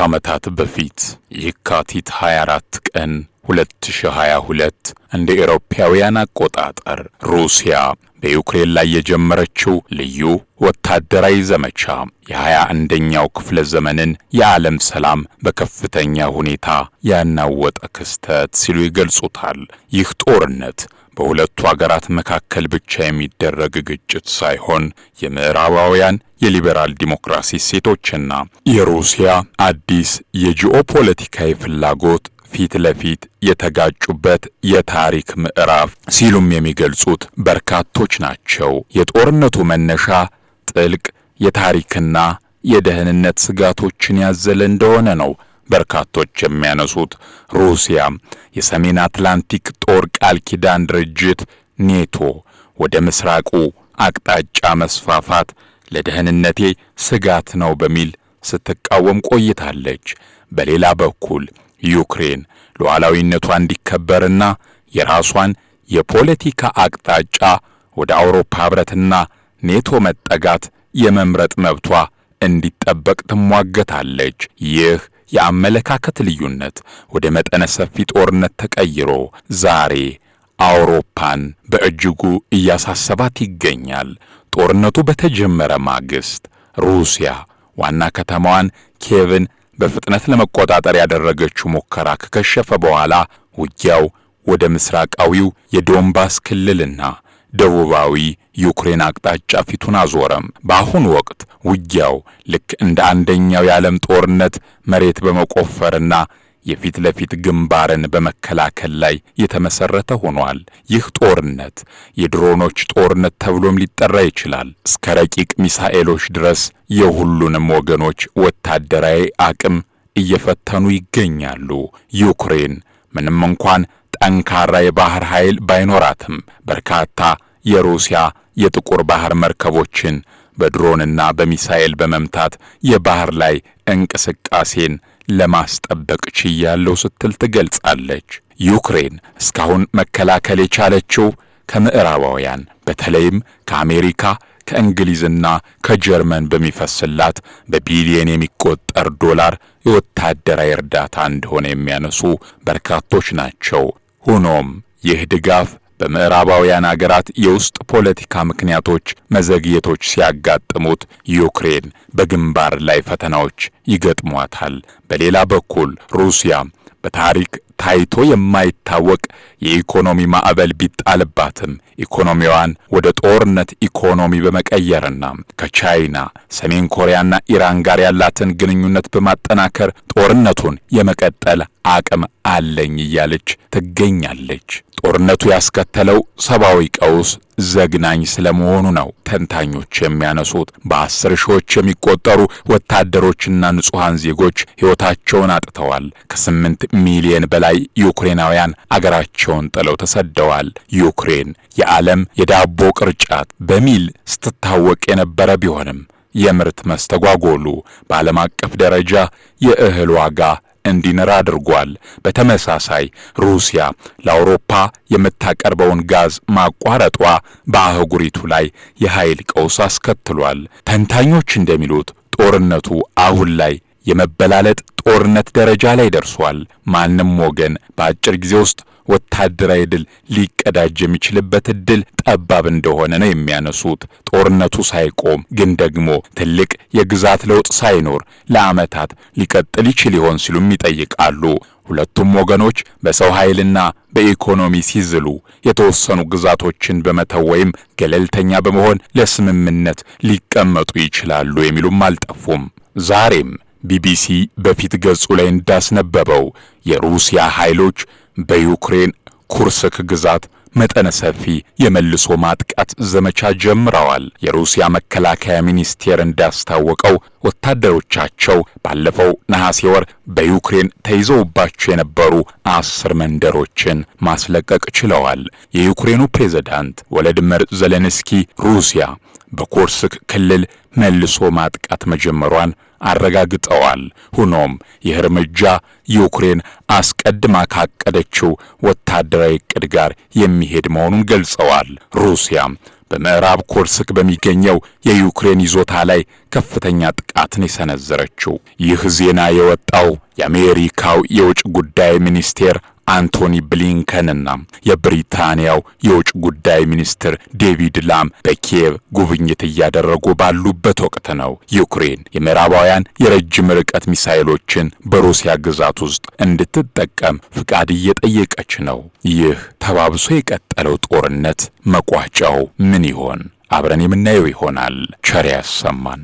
ዓመታት በፊት የካቲት 24 ቀን 2022 እንደ አውሮፓውያን አቆጣጠር ሩሲያ በዩክሬን ላይ የጀመረችው ልዩ ወታደራዊ ዘመቻ የ21ኛው ክፍለ ዘመንን የዓለም ሰላም በከፍተኛ ሁኔታ ያናወጠ ክስተት ሲሉ ይገልጹታል። ይህ ጦርነት በሁለቱ አገራት መካከል ብቻ የሚደረግ ግጭት ሳይሆን የምዕራባውያን የሊበራል ዲሞክራሲ እሴቶችና የሩሲያ አዲስ የጂኦፖለቲካዊ ፍላጎት ፊት ለፊት የተጋጩበት የታሪክ ምዕራፍ ሲሉም የሚገልጹት በርካቶች ናቸው። የጦርነቱ መነሻ ጥልቅ የታሪክና የደህንነት ስጋቶችን ያዘለ እንደሆነ ነው በርካቶች የሚያነሱት። ሩሲያ የሰሜን አትላንቲክ ጦር ቃል ኪዳን ድርጅት ኔቶ ወደ ምስራቁ አቅጣጫ መስፋፋት ለደህንነቴ ስጋት ነው በሚል ስትቃወም ቆይታለች። በሌላ በኩል ዩክሬን ሉዓላዊነቷ እንዲከበርና የራሷን የፖለቲካ አቅጣጫ ወደ አውሮፓ ሕብረትና ኔቶ መጠጋት የመምረጥ መብቷ እንዲጠበቅ ትሟገታለች። ይህ የአመለካከት ልዩነት ወደ መጠነ ሰፊ ጦርነት ተቀይሮ ዛሬ አውሮፓን በእጅጉ እያሳሰባት ይገኛል። ጦርነቱ በተጀመረ ማግስት ሩሲያ ዋና ከተማዋን ኪየቭን በፍጥነት ለመቆጣጠር ያደረገችው ሙከራ ከከሸፈ በኋላ ውጊያው ወደ ምስራቃዊው የዶንባስ ክልልና ደቡባዊ ዩክሬን አቅጣጫ ፊቱን አዞረም። በአሁኑ ወቅት ውጊያው ልክ እንደ አንደኛው የዓለም ጦርነት መሬት በመቆፈርና የፊት ለፊት ግንባርን በመከላከል ላይ የተመሰረተ ሆኗል። ይህ ጦርነት የድሮኖች ጦርነት ተብሎም ሊጠራ ይችላል። እስከ ረቂቅ ሚሳኤሎች ድረስ የሁሉንም ወገኖች ወታደራዊ አቅም እየፈተኑ ይገኛሉ። ዩክሬን ምንም እንኳን ጠንካራ የባህር ኃይል ባይኖራትም በርካታ የሩሲያ የጥቁር ባህር መርከቦችን በድሮንና በሚሳኤል በመምታት የባህር ላይ እንቅስቃሴን ለማስጠበቅ ችያለው ስትል ትገልጻለች። ዩክሬን እስካሁን መከላከል የቻለችው ከምዕራባውያን በተለይም ከአሜሪካ ከእንግሊዝና ከጀርመን በሚፈስላት በቢሊየን የሚቆጠር ዶላር የወታደራዊ እርዳታ እንደሆነ የሚያነሱ በርካቶች ናቸው። ሆኖም ይህ ድጋፍ በምዕራባውያን አገራት የውስጥ ፖለቲካ ምክንያቶች መዘግየቶች ሲያጋጥሙት ዩክሬን በግንባር ላይ ፈተናዎች ይገጥሟታል። በሌላ በኩል ሩሲያ በታሪክ ታይቶ የማይታወቅ የኢኮኖሚ ማዕበል ቢጣልባትም ኢኮኖሚዋን ወደ ጦርነት ኢኮኖሚ በመቀየርና ከቻይና፣ ሰሜን ኮሪያና ኢራን ጋር ያላትን ግንኙነት በማጠናከር ጦርነቱን የመቀጠል አቅም አለኝ እያለች ትገኛለች። ጦርነቱ ያስከተለው ሰብአዊ ቀውስ ዘግናኝ ስለመሆኑ ነው ተንታኞች የሚያነሱት። በ10 ሺዎች የሚቆጠሩ ወታደሮችና ንጹሃን ዜጎች ሕይወታቸውን አጥተዋል። ከ8 ሚሊዮን በላይ ዩክሬናውያን አገራቸውን ጥለው ተሰደዋል። ዩክሬን የዓለም የዳቦ ቅርጫት በሚል ስትታወቅ የነበረ ቢሆንም የምርት መስተጓጎሉ በዓለም አቀፍ ደረጃ የእህል ዋጋ እንዲነራ አድርጓል። በተመሳሳይ ሩሲያ ለአውሮፓ የምታቀርበውን ጋዝ ማቋረጧ በአህጉሪቱ ላይ የኃይል ቀውስ አስከትሏል። ተንታኞች እንደሚሉት ጦርነቱ አሁን ላይ የመበላለጥ ጦርነት ደረጃ ላይ ደርሷል። ማንም ወገን በአጭር ጊዜ ውስጥ ወታደራዊ ድል ሊቀዳጅ የሚችልበት እድል ጠባብ እንደሆነ ነው የሚያነሱት። ጦርነቱ ሳይቆም ግን ደግሞ ትልቅ የግዛት ለውጥ ሳይኖር ለዓመታት ሊቀጥል ይችል ይሆን ሲሉም ይጠይቃሉ። ሁለቱም ወገኖች በሰው ኃይልና በኢኮኖሚ ሲዝሉ የተወሰኑ ግዛቶችን በመተው ወይም ገለልተኛ በመሆን ለስምምነት ሊቀመጡ ይችላሉ የሚሉም አልጠፉም። ዛሬም ቢቢሲ በፊት ገጹ ላይ እንዳስነበበው የሩሲያ ኃይሎች በዩክሬን ኩርስክ ግዛት መጠነ ሰፊ የመልሶ ማጥቃት ዘመቻ ጀምረዋል። የሩሲያ መከላከያ ሚኒስቴር እንዳስታወቀው ወታደሮቻቸው ባለፈው ነሐሴ ወር በዩክሬን ተይዘውባቸው የነበሩ 10 መንደሮችን ማስለቀቅ ችለዋል። የዩክሬኑ ፕሬዝዳንት ቮሎዲሚር ዜሌንስኪ ሩሲያ በኩርስክ ክልል መልሶ ማጥቃት መጀመሯን አረጋግጠዋል። ሆኖም ይህ እርምጃ ዩክሬን አስቀድማ ካቀደችው ወታደራዊ ዕቅድ ጋር የሚሄድ መሆኑን ገልጸዋል። ሩሲያ በምዕራብ ኩርስክ በሚገኘው የዩክሬን ይዞታ ላይ ከፍተኛ ጥቃትን የሰነዘረችው። ይህ ዜና የወጣው የአሜሪካው የውጭ ጉዳይ ሚኒስቴር አንቶኒ ብሊንከንና የብሪታንያው የውጭ ጉዳይ ሚኒስትር ዴቪድ ላም በኪየቭ ጉብኝት እያደረጉ ባሉበት ወቅት ነው። ዩክሬን የምዕራባውያን የረጅም ርቀት ሚሳኤሎችን በሩሲያ ግዛት ውስጥ እንድትጠቀም ፍቃድ እየጠየቀች ነው። ይህ ተባብሶ የቀጠለው ጦርነት መቋጫው ምን ይሆን? አብረን የምናየው ይሆናል። ቸር ያሰማን።